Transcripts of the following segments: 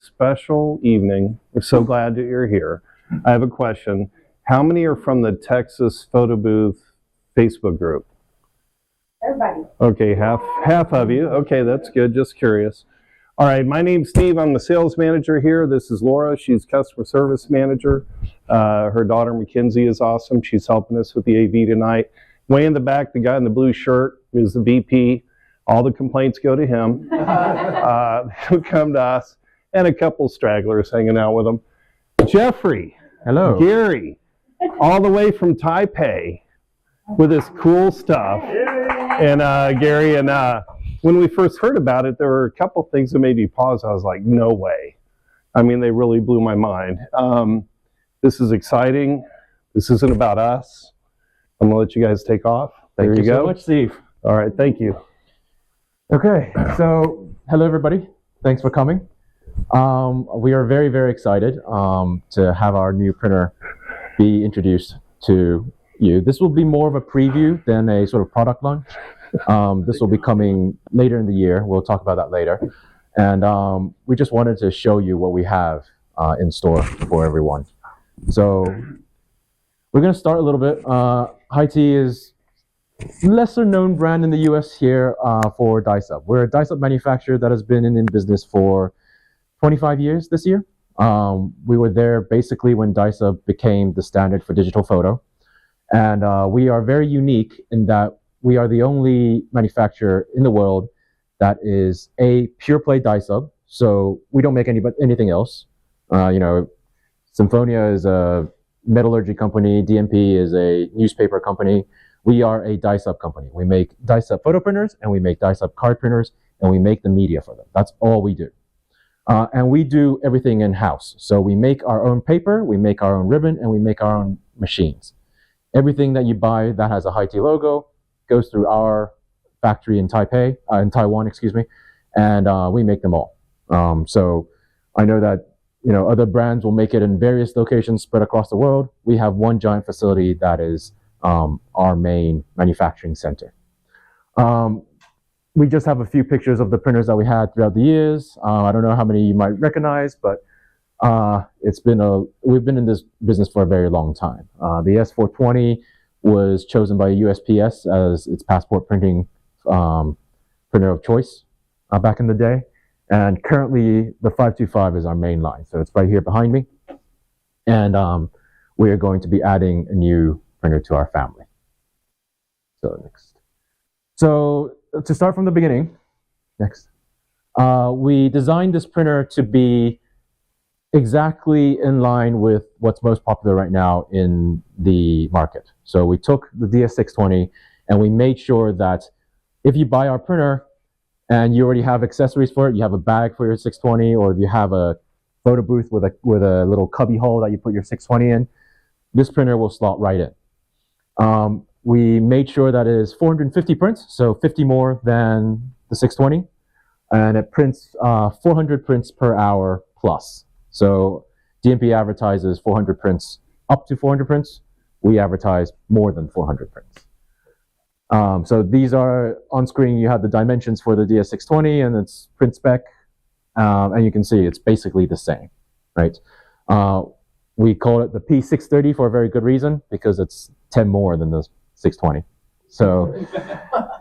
special evening. We're so glad that you're here. I have a question. How many are from the Texas Photo Booth Facebook group? Everybody. Okay, half of you. Okay, that's good. Just curious. All right, my name's Steve. I'm the sales manager here. This is Laura. She's customer service manager. Her daughter Mackenzie is awesome. She's helping us with the AV tonight. Way in the back, the guy in the blue shirt is the VP. All the complaints go to him. They'll come to us, and a couple stragglers hanging out with him. Jeffrey. Hello. Gary, all the way from Taipei with this cool stuff. And Gary, and when we first heard about it, there were a couple things that made me pause. I was like, no way. I mean, they really blew my mind. This is exciting. This isn't about us. I'm going to let you guys take off. Thank you so much, Steve. All right, thank you. Okay, so hello, everybody. Thanks for coming. We are very, very excited to have our new printer be introduced to you. This will be more of a preview than a sort of product launch. This will be coming later in the year. We'll talk about that later. And we just wanted to show you what we have in store for everyone. So we're going to start a little bit. HiTi is lesser known brand in the US here for dice-up. We're a dice-up manufacturer that has been in business for 25 years this year. We were there basically when dice-up became the standard for digital photo. And we are very unique in that we are the only manufacturer in the world that is a pure play dice-up. So we don't make anything else. Symphonia is a metallurgy company. DMP is a newspaper company. We are a dice-up company. We make dice-up photo printers, and we make dice-up card printers, and we make the media for them. That's all we do. And we do everything in-house. So we make our own paper, we make our own ribbon, and we make our own machines. Everything that you buy that has a HiTi logo goes through our factory in Taiwan, and we make them all. So I know that other brands will make it in various locations spread across the world. We have one giant facility that is our main manufacturing center. We just have a few pictures of the printers that we had throughout the years. I don't know how many you might recognize, but we've been in this business for a very long time. The S420 was chosen by USPS as its passport printing printer of choice back in the day. And currently, the 525 is our main line. So it's right here behind me. And we are going to be adding a new printer to our family. So next. So to start from the beginning, next. We designed this printer to be exactly in line with what's most popular right now in the market. So we took the DS620 and we made sure that if you buy our printer and you already have accessories for it, you have a bag for your 620, or if you have a photo booth with a little cubby hole that you put your 620 in, this printer will slot right in. We made sure that it is 450 prints, so 50 more than the 620, and it prints 400 prints per hour plus. So DMP advertises 400 prints, up to 400 prints. We advertise more than 400 prints. So these are on screen. You have the dimensions for the DS620 and its print spec, and you can see it's basically the same, right? We call it the P630 for a very good reason, because it's 10 more than the 620. So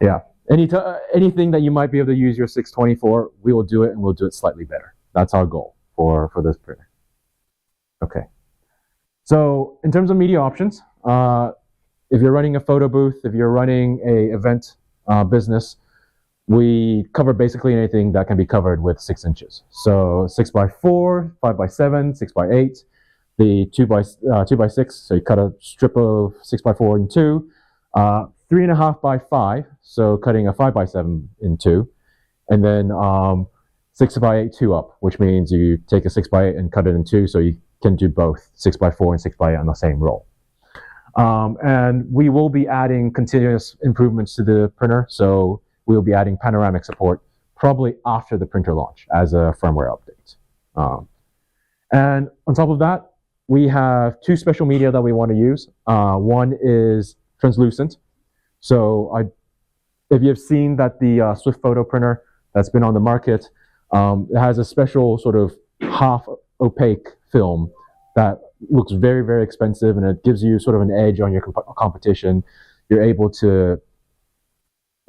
yeah, anything that you might be able to use your 620 for, we will do it, and we'll do it slightly better. That's our goal for this printer. Okay. So in terms of media options, if you're running a photo booth, if you're running a event business, we cover basically anything that can be covered with 6 inches. So 6x4, 5x7, 6x8, the 2x6. So you cut a strip of 6x4 in two, 3.5x5. So cutting a 5x7 in two, and then 6x8 2 up, which means you take a 6x8 and cut it in two, so you can do both 6x4 and 6x8 on the same roll. And we will be adding continuous improvements to the printer, so we will be adding panoramic support probably after the printer launch as a firmware update. And on top of that, we have 2 special media that we want to use. One is translucent. So if you've seen that the Swift photo printer that's been on the market, it has a special sort of half opaque film that looks very, very expensive, and it gives you sort of an edge on your competition. You're able to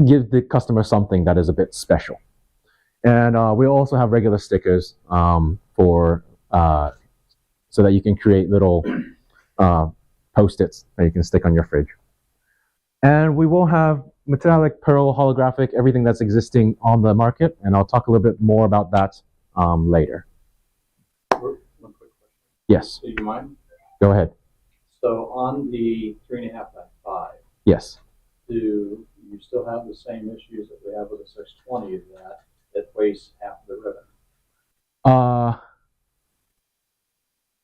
give the customer something that is a bit special. And we also have regular stickers for so that you can create little post-its that you can stick on your fridge. And we will have metallic, pearl, holographic, everything that's existing on the market, and I'll talk a little bit more about that later. One quick question. Yes. Do you mind? Go ahead. So on the 3.5 by 5, Yes. do you still have the same issues that we have with the 620 that weighs half the ribbon?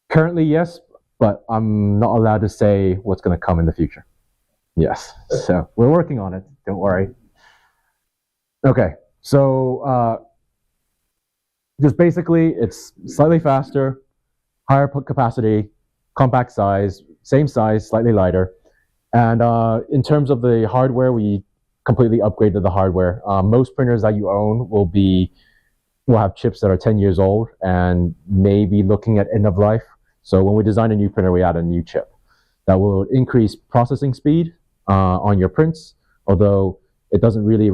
Currently, yes, but I'm not allowed to say what's going to come in the future. Yes, so we're working on it. Don't worry. Okay, so just basically, it's slightly faster, higher capacity, compact size, same size, slightly lighter. And in terms of the hardware, we completely upgraded the hardware. Most printers that you own will have chips that are 10 years old and maybe looking at end of life. So when we design a new printer, we add a new chip that will increase processing speed on your prints, although it doesn't really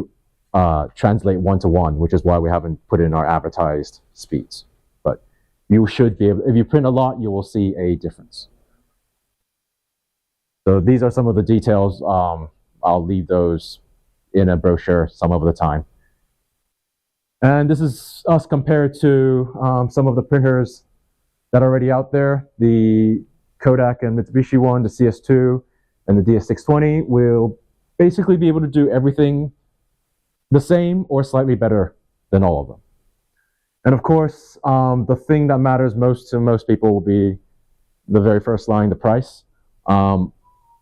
translate one-to-one, which is why we haven't put in our advertised speeds. But you should be able, if you print a lot, you will see a difference. So these are some of the details. I'll leave those in a brochure some of the time. And this is us compared to some of the printers that are already out there. The Kodak and Mitsubishi one, the CS2 and the DS620 will basically be able to do everything the same or slightly better than all of them. And of course, the thing that matters most to most people will be the very first line, the price.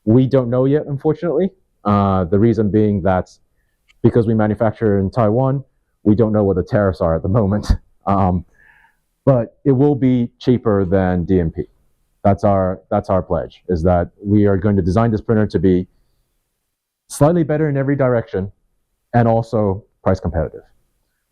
We don't know yet, unfortunately. The reason being that because we manufacture in Taiwan, we don't know what the tariffs are at the moment. But it will be cheaper than DMP. That's our pledge, is that we are going to design this printer to be slightly better in every direction and also price competitive.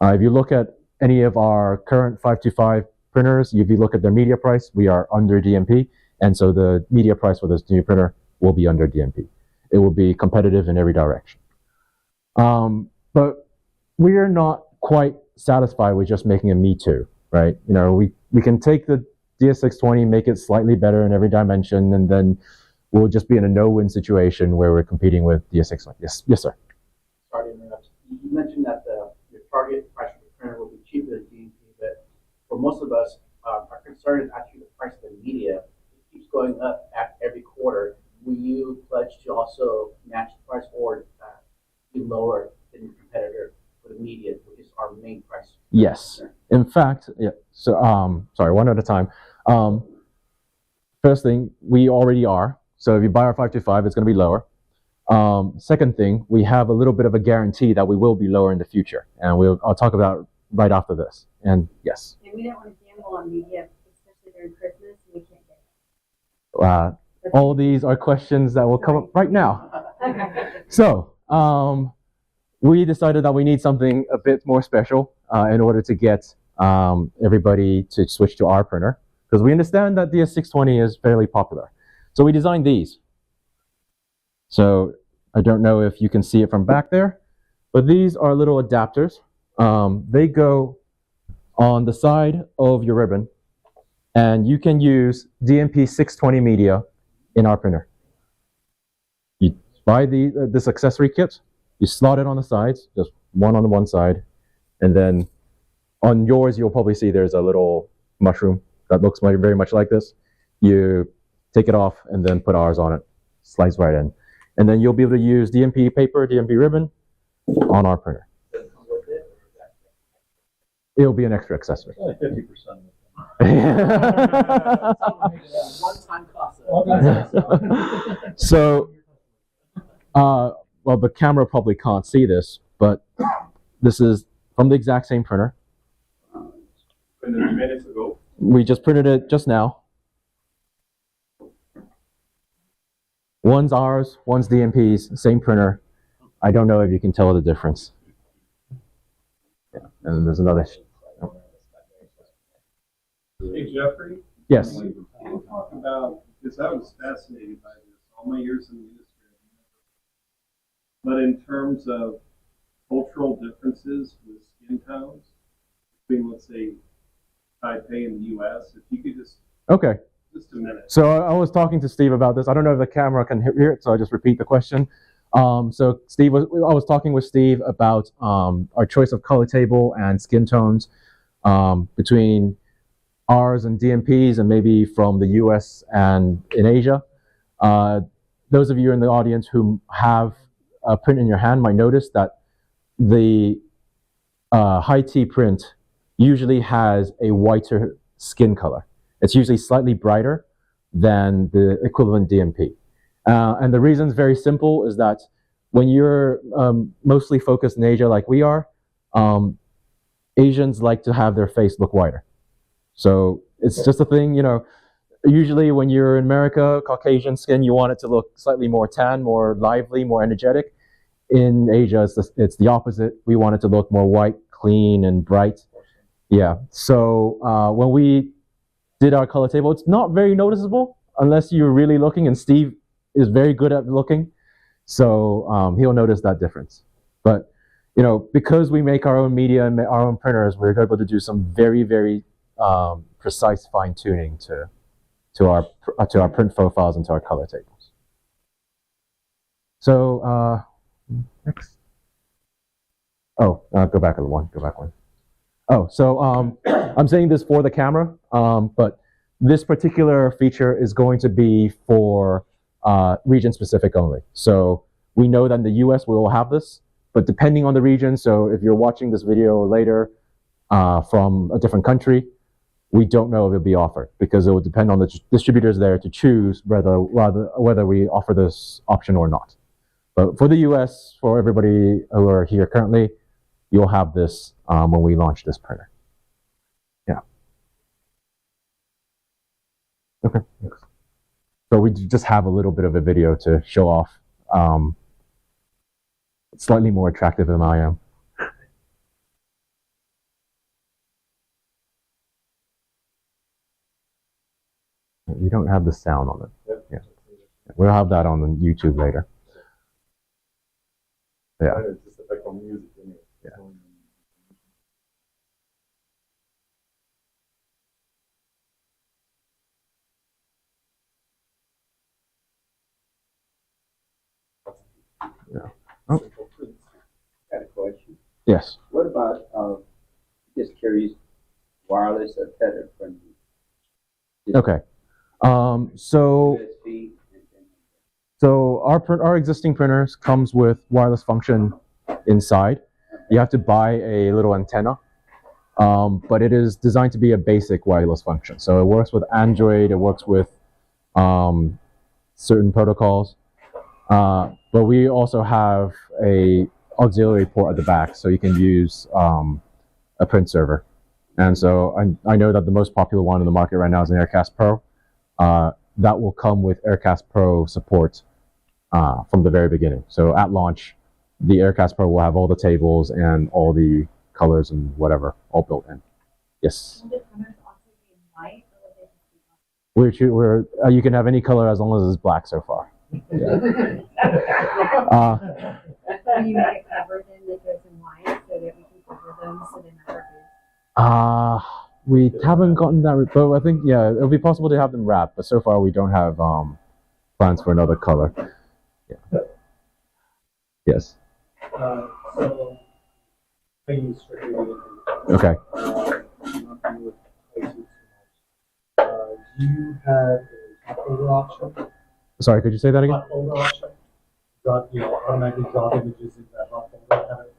If you look at any of our current 525 printers, if you look at their media price, we are under DMP, and so the media price for this new printer will be under DMP. It will be competitive in every direction. But we are not quite satisfied with just making a Me Too, right? You know, we can take the DS620, make it slightly better in every dimension, and then we'll just be in a no-win situation where we're competing with DS620. Yes, sir. Sorry to interrupt. You mentioned that your target price for the printer will be cheaper than DMP, but for most of us, our concern is actually the price of the media. It keeps going up at every quarter. Will you pledge to also match the price or be lower than your competitor for the media, which is our main price? Yes. In fact, yeah. So, sorry, one at a time. First thing, we already are. So if you buy our 525, it's going to be lower. Second thing, we have a little bit of a guarantee that we will be lower in the future, and I'll talk about it right after this. And yes. And we don't want to gamble on media, especially during Christmas, and we can't get it. All these are questions that will come up right now. Okay. So we decided that we need something a bit more special in order to get everybody to switch to our printer, because we understand that DS620 is fairly popular. So we designed these. So I don't know if you can see it from back there, but these are little adapters. They go on the side of your ribbon, and you can use DMP 620 media in our printer. You buy this accessory kit, you slot it on the sides, just one on the one side, and then on yours you'll probably see there's a little mushroom that looks very much like this. You take it off and then put ours on it, slides right in. And then you'll be able to use DMP paper, DMP ribbon on our printer. It'll be an extra accessory. Only 50%. One-time cost. So, well, the camera probably can't see this, but this is from the exact same printer. Printed minutes ago. We just printed it just now. One's ours, one's DMP's, same printer. I don't know if you can tell the difference. Yeah, and there's another. Jeffrey. Yes. Can you talk about, because I was fascinated by this all my years in the industry, but in terms of cultural differences with skin tones between, let's say, Taipei and the U.S., if you could just Okay. just a minute. So I was talking to Steve about this. I don't know if the camera can hear it, so I'll just repeat the question. So Steve, I was talking with Steve about our choice of color table and skin tones between ours and DMPs, and maybe from the US and in Asia. Those of you in the audience who have a print in your hand might notice that the HiTi print usually has a whiter skin color. It's usually slightly brighter than the equivalent DMP. And the reason is very simple, is that when you're mostly focused in Asia like we are, Asians like to have their face look whiter. So it's just a thing, you know, usually when you're in America, Caucasian skin, you want it to look slightly more tan, more lively, more energetic. In Asia, it's the opposite. We want it to look more white, clean, and bright. Yeah, so when we did our color table, it's not very noticeable unless you're really looking, and Steve is very good at looking, so he'll notice that difference. But, you know, because we make our own media and our own printers, we're able to do some very, very precise fine-tuning to our print profiles and to our color tables. So next. Oh, go back one. Go back one. Oh, so I'm saying this for the camera, but this particular feature is going to be for region-specific only. So we know that in the US we will have this, but depending on the region, so if you're watching this video later from a different country, we don't know if it'll be offered, because it will depend on the distributors there to choose whether we offer this option or not. But for the US, for everybody who are here currently, you'll have this when we launch this printer. Yeah. Okay. Thanks. So we just have a little bit of a video to show off. Slightly more attractive than I am. You don't have the sound on it. Yeah. We'll have that on the YouTube later. Yeah. Yeah. Yeah. Oh. Got a question. Yes. What about just carries wireless or tethered printing? Okay. So USB our existing printers comes with wireless function inside. You have to buy a little antenna, but it is designed to be a basic wireless function. So it works with Android, it works with certain protocols, but we also have a auxiliary port at the back, so you can use a print server. And so I know that the most popular one in the market right now is an Aircast Pro. That will come with Aircast Pro support from the very beginning. So at launch, the Aircast Pro will have all the tables and all the colors and whatever all built in. Yes. Will the printers also be in white, or will they just be You can have any color as long as it's black so far. Yeah. When you make it covered, then it goes in white, so that we can cover them so they're not reduced. We haven't gotten that, but I think, yeah, it'll be possible to have them wrapped, but so far we don't have plans for another color. Yeah. Yes. So I use strictly Okay. nothing with places too much. Do you have a hot folder option? Sorry, could you say that again? Hot folder option? Drop, automatically drop images into that hot folder, have it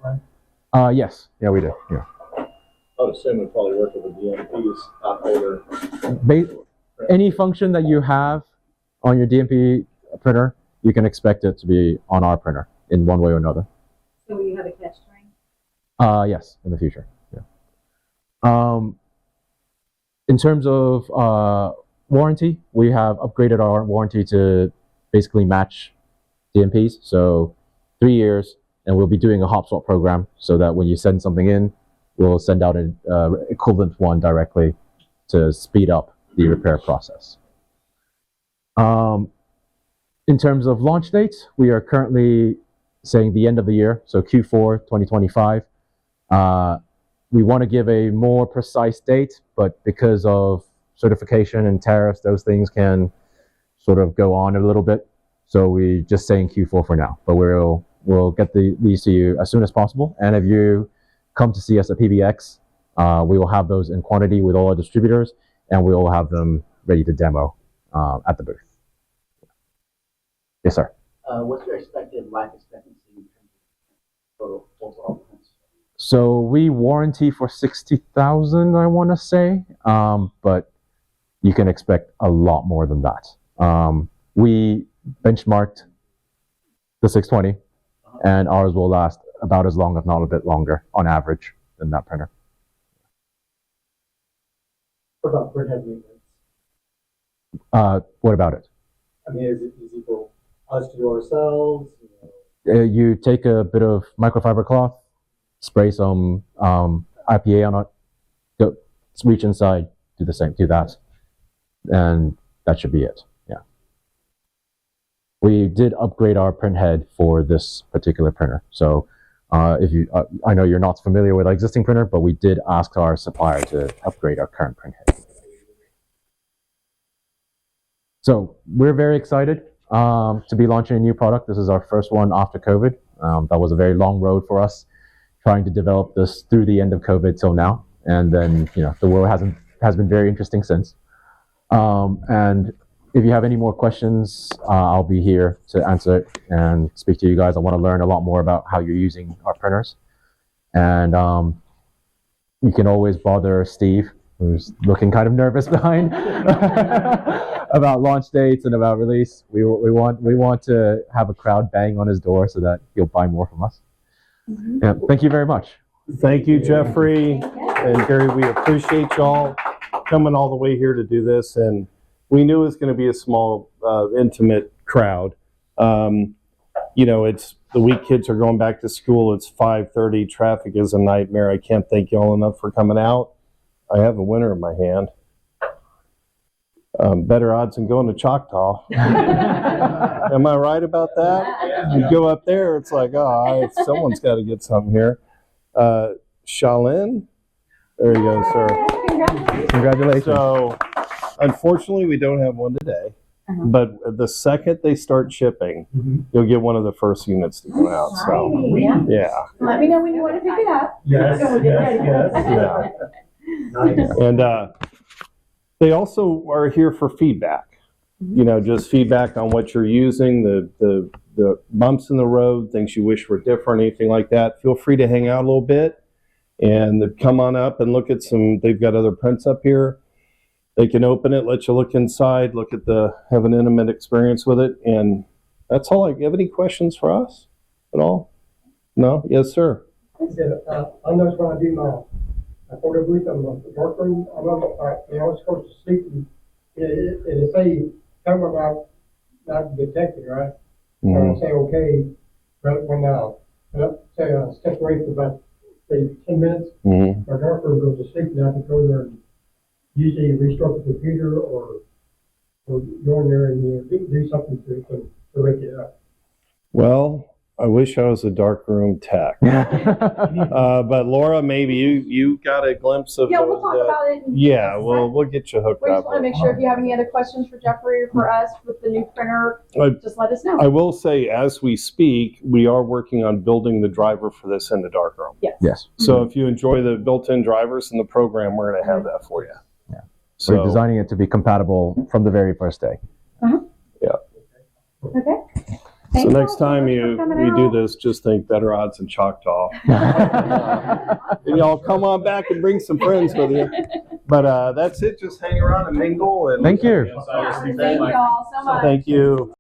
run? Yes. Yeah, we do. Yeah. I would assume it'd probably work with the DMP's hot folder. Any function that you have on your DMP printer, you can expect it to be on our printer in one way or another. So will you have a catch string? Yes, in the future. Yeah. In terms of warranty, we have upgraded our warranty to basically match DMPs. So 3 years, and we'll be doing a hop swap program so that when you send something in, we'll send out an equivalent one directly to speed up the repair process. In terms of launch dates, we are currently saying the end of the year, so Q4 2025. We want to give a more precise date, but because of certification and tariffs, those things can sort of go on a little bit. So we just saying Q4 for now, but we'll get these to you as soon as possible. And if you come to see us at PBX, we will have those in quantity with all our distributors, and we will have them ready to demo at the booth. Yes, sir. What's your expected life expectancy in terms of total overall prints? So we warranty for 60,000, I want to say, but you can expect a lot more than that. We benchmarked the 620, and ours will last about as long, if not a bit longer, on average, than that printer. What about printhead maintenance? What about it? I mean, is it easy for us to do ourselves? You take a bit of microfiber cloth, spray some IPA on it, go reach inside, do that, and that should be it. Yeah. We did upgrade our print head for this particular printer. So if you, I know you're not familiar with our existing printer, but we did ask our supplier to upgrade our current print head. So we're very excited to be launching a new product. This is our first one after COVID. That was a very long road for us, trying to develop this through the end of COVID till now. And then, the world has been very interesting since. And if you have any more questions, I'll be here to answer it and speak to you guys. I want to learn a lot more about how you're using our printers. And you can always bother Steve, who's looking kind of nervous behind, about launch dates and about release. We want to have a crowd bang on his door so that he'll buy more from us. Yeah, thank you very much. Thank you, Jeffrey and Gary. We appreciate y'all coming all the way here to do this. And we knew it was going to be a small, intimate crowd. It's the week kids are going back to school. It's 5:30. Traffic is a nightmare. I can't thank y'all enough for coming out. I have a winner in my hand. Better odds than going to Choctaw. Am I right about that? You go up there, it's like, someone's got to get something here. Shalin? There you go, sir. Congratulations. So, unfortunately, we don't have one today. But the second they start shipping, you'll get one of the first units to come out. So, yeah. Let me know when you want to pick it up. Yes, Yeah. Nice. And they also are here for feedback. Just feedback on what you're using, the bumps in the road, things you wish were different, anything like that. Feel free to hang out a little bit and come on up and look at they've got other prints up here. They can open it, let you look inside, have an intimate experience with it. And that's all. You have any questions for us at all? No? Yes, sir. I noticed when I do my photo booth on the dark room, they always go to sleep and it say camera not detected, right? And I say okay, but when say I step away for about say 10 minutes, my dark room goes to sleep and I have to go there and usually restart the computer or go in there and do something to wake it up. Well, I wish I was a darkroom tech. But Laura, maybe you got a glimpse of We'll talk about it. We'll get you hooked We up. just want to make sure if you have any other questions for Jeffrey or for us with the new printer, just let us know. I will say, as we speak, we are working on building the driver for this in the darkroom. Yes. So if you enjoy the built-in drivers in the program, we're going to have that for you. Yeah. So we're designing it to be compatible from the very first day. Yeah. Okay. So Thanks next all time so much for we coming do out. this, just think better odds than Choctaw. And y'all come on back and bring some friends with you. But that's it. Just hang around and mingle. And Thank you. Thank you all so much. Thank you.